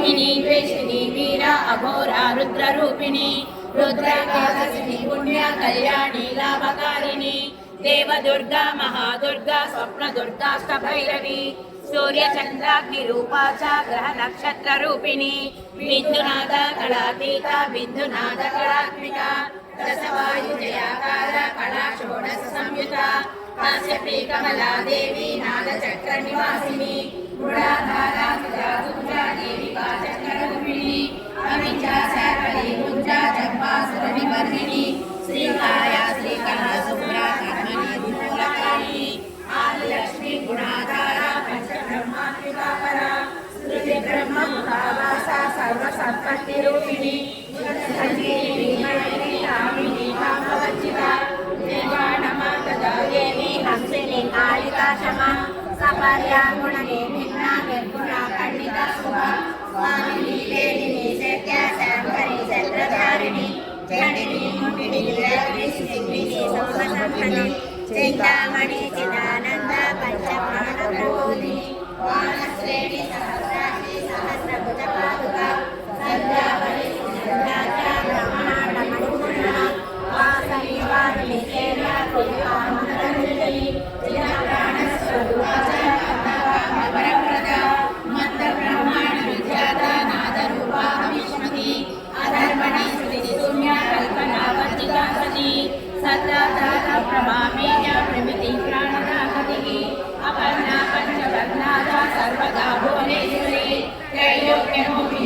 मोहिनी द्वेषिणी वीर अघोरा रुद्ररूपिणी रुद्रकाशिनी पुण्य कल्याणी लाभकारिणी देवदुर्गा महादुर्गा स्वप्नदुर्गाष्टभैरवी सूर्यचन्द्राग्निरूपा च ग्रहनक्षत्ररूपिणी बिन्दुनाद कलातीता बिन्दुनाद कलात्मिका दशवायुजयाकार कला षोडश संयुता काश्यपी कमला देवी नादचक्रनिवासिनी गुणाधारा सुजा देविका चक्ररूपिणी अविद्या शैफली गुंजा जम्बासुरनिवर्धिनी श्रीकाया श्रीकला शुभ्रा कर्मणि मूलकारिणी आदिलक्ष्मी गुणाधारा पंचब्रह्मात्मिकापरा श्रुति ब्रह्म मुखावासा सर्वसम्पत्तिरूपिणी संजीविनी मयिनी कामिनी कामवच्चिता देवानमातदा देवी हंसिनी कालिका क्षमा सपर्या गुणनी भिन्ना निर्गुणा खंडिता शुभा स्वामिनी लेलिनी शक्या शांकरी चक्रधारिणी जडिनी मुंडिनी लक्ष्मी सिंहिनी सोमसंपन्नी चिंतामणि चिदानंद पंचप्राण प्रबोधिनी वानश्रेणी सहस्राक्षी सहस्रभुज पादुका संध्यावली संध्याचा ब्रह्मांड मणिपूर्णा वासवी वारिणी सेव्या कुलकामकरञ्जनी चिदप्राणस्वरूपा च कमलाकामवरप्रदा मन्दब्रह्माण विद्यादा नादरूपा विष्मती अधर्मणि श्रुतिशून्या कल्पनावर्जिता सती सत्तादाता प्रभामेय प्रमिति प्राणदाहतिः अपर्णा पञ्चवर्णादा सर्वदा भुवनेश्वरी त्रैलोक्यमोहि